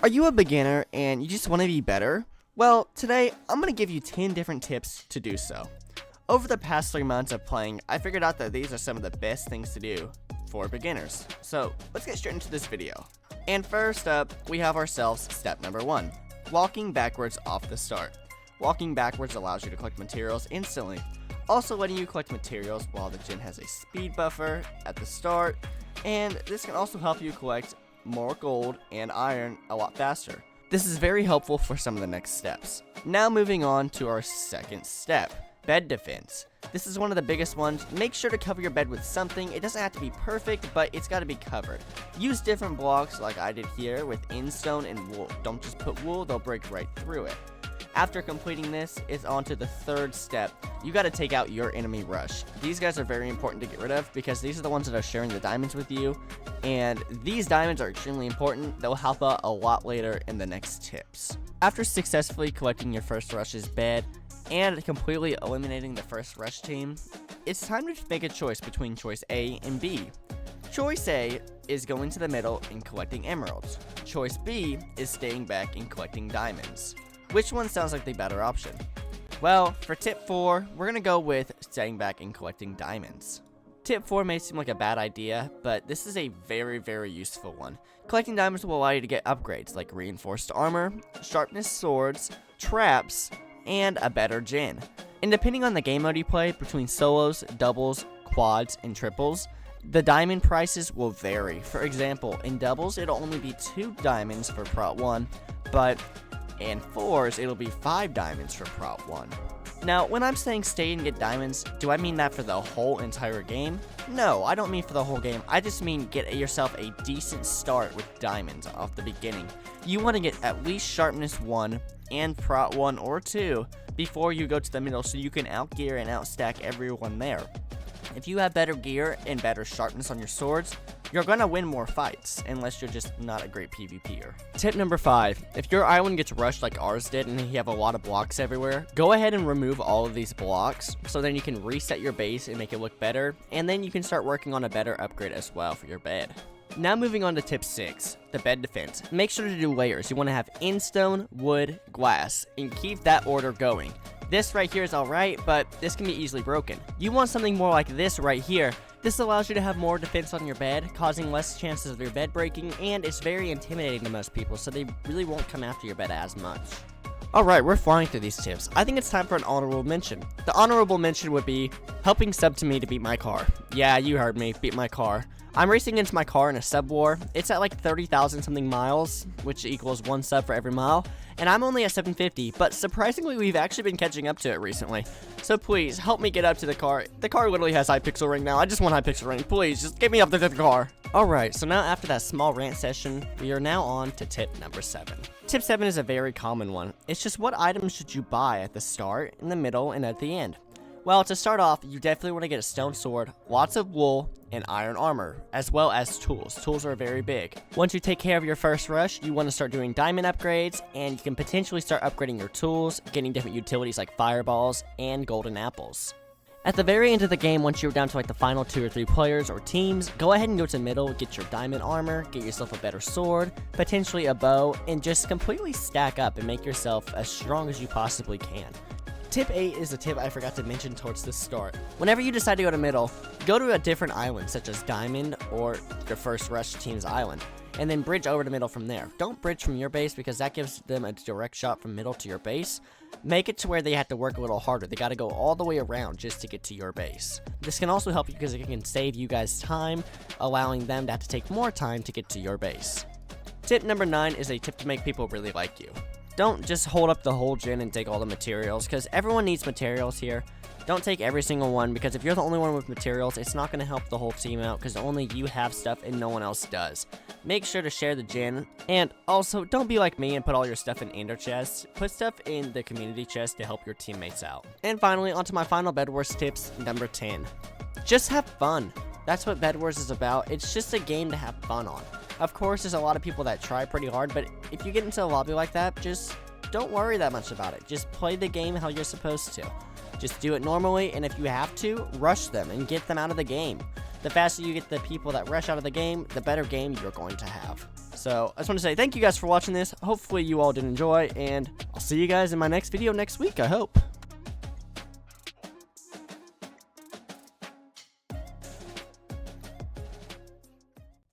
Are you a beginner and you just want to be better? Well, today I'm going to give you 10 different tips to do so. Over the past 3 months of playing, I figured out that these are some of the best things to do for beginners. So let's get straight into this video. And first up, we have ourselves step number 1, walking backwards off the start. Walking backwards allows you to collect materials instantly, also letting you collect materials while the gym has a speed buffer at the start, and this can also help you collect more gold and iron a lot faster. This is very helpful for some of the next steps. Now moving on to our second step, bed defense. This is one of the biggest ones. Make sure to cover your bed with something. It doesn't have to be perfect, but it's got to be covered. Use different blocks like I did here with stone and wool. Don't just put wool, they'll break right through it. After completing this, it's on to the third step. You got to take out your enemy rush. These guys are very important to get rid of because these are the ones that are sharing the diamonds with you, and these diamonds are extremely important. They'll help out a lot later in the next tips. After successfully collecting your first rush's bed and completely eliminating the first rush team, it's time to make a choice between choice A and B. Choice A is going to the middle and collecting emeralds. Choice B is staying back and collecting diamonds. Which one sounds like the better option? Well, for tip 4, we're going to go with staying back and collecting diamonds. Tip 4 may seem like a bad idea, but this is a very, very useful one. Collecting diamonds will allow you to get upgrades like reinforced armor, sharpness swords, traps, and a better gen. And depending on the game mode you play, between solos, doubles, quads, and triples, the diamond prices will vary. For example, in doubles, it'll only be 2 diamonds for Prot 1, but in 4s, it'll be 5 diamonds for Prot 1. Now, when I'm saying stay and get diamonds, do I mean that for the whole entire game? No, I don't mean for the whole game. I just mean get yourself a decent start with diamonds off the beginning. You want to get at least sharpness 1 and Prot 1 or 2 before you go to the middle so you can outgear and outstack everyone there. If you have better gear and better sharpness on your swords, you're gonna win more fights, unless you're just not a great PvPer. Tip number 5, if your island gets rushed like ours did and you have a lot of blocks everywhere, go ahead and remove all of these blocks, so then you can reset your base and make it look better, and then you can start working on a better upgrade as well for your bed. Now moving on to tip 6, the bed defense. Make sure to do layers. You want to have stone, wood, glass, and keep that order going. This right here is alright, but this can be easily broken. You want something more like this right here. This allows you to have more defense on your bed, causing less chances of your bed breaking, and it's very intimidating to most people, so they really won't come after your bed as much. Alright, we're flying through these tips. I think it's time for an honorable mention. The honorable mention would be helping sub to me to beat my car. Yeah, you heard me, beat my car. I'm racing against my car in a sub war. It's at like 30,000 something miles, which equals 1 sub for every mile, and I'm only at 750, but surprisingly we've actually been catching up to it recently. So please, help me get up to the car. The car literally has Hypixel ring now. I just want Hypixel ring. Please, just get me up to the car. Alright, so now after that small rant session, we are now on to tip number 7. Tip 7 is a very common one. It's just what items should you buy at the start, in the middle, and at the end. Well, to start off, you definitely want to get a stone sword, lots of wool, and iron armor, as well as tools. Tools are very big. Once you take care of your first rush, you want to start doing diamond upgrades, and you can potentially start upgrading your tools, getting different utilities like fireballs and golden apples. At the very end of the game, once you're down to like the final 2 or 3 players or teams, go ahead and go to the middle, get your diamond armor, get yourself a better sword, potentially a bow, and just completely stack up and make yourself as strong as you possibly can. Tip 8 is a tip I forgot to mention towards the start. Whenever you decide to go to middle, go to a different island, such as Diamond or your first rush team's island, and then bridge over to middle from there. Don't bridge from your base because that gives them a direct shot from middle to your base. Make it to where they have to work a little harder. They got to go all the way around just to get to your base. This can also help you because it can save you guys time, allowing them to have to take more time to get to your base. Tip number 9 is a tip to make people really like you. Don't just hold up the whole gen and take all the materials, because everyone needs materials here. Don't take every single one, because if you're the only one with materials, it's not going to help the whole team out, because only you have stuff and no one else does. Make sure to share the gen, and also, don't be like me and put all your stuff in ender chests. Put stuff in the community chest to help your teammates out. And finally, onto my final Bed Wars tips, number 10. Just have fun. That's what Bed Wars is about. It's just a game to have fun on. Of course, there's a lot of people that try pretty hard, but if you get into a lobby like that, just don't worry that much about it. Just play the game how you're supposed to. Just do it normally, and if you have to, rush them and get them out of the game. The faster you get the people that rush out of the game, the better game you're going to have. So I just want to say thank you guys for watching this. Hopefully you all did enjoy, and I'll see you guys in my next video next week, I hope.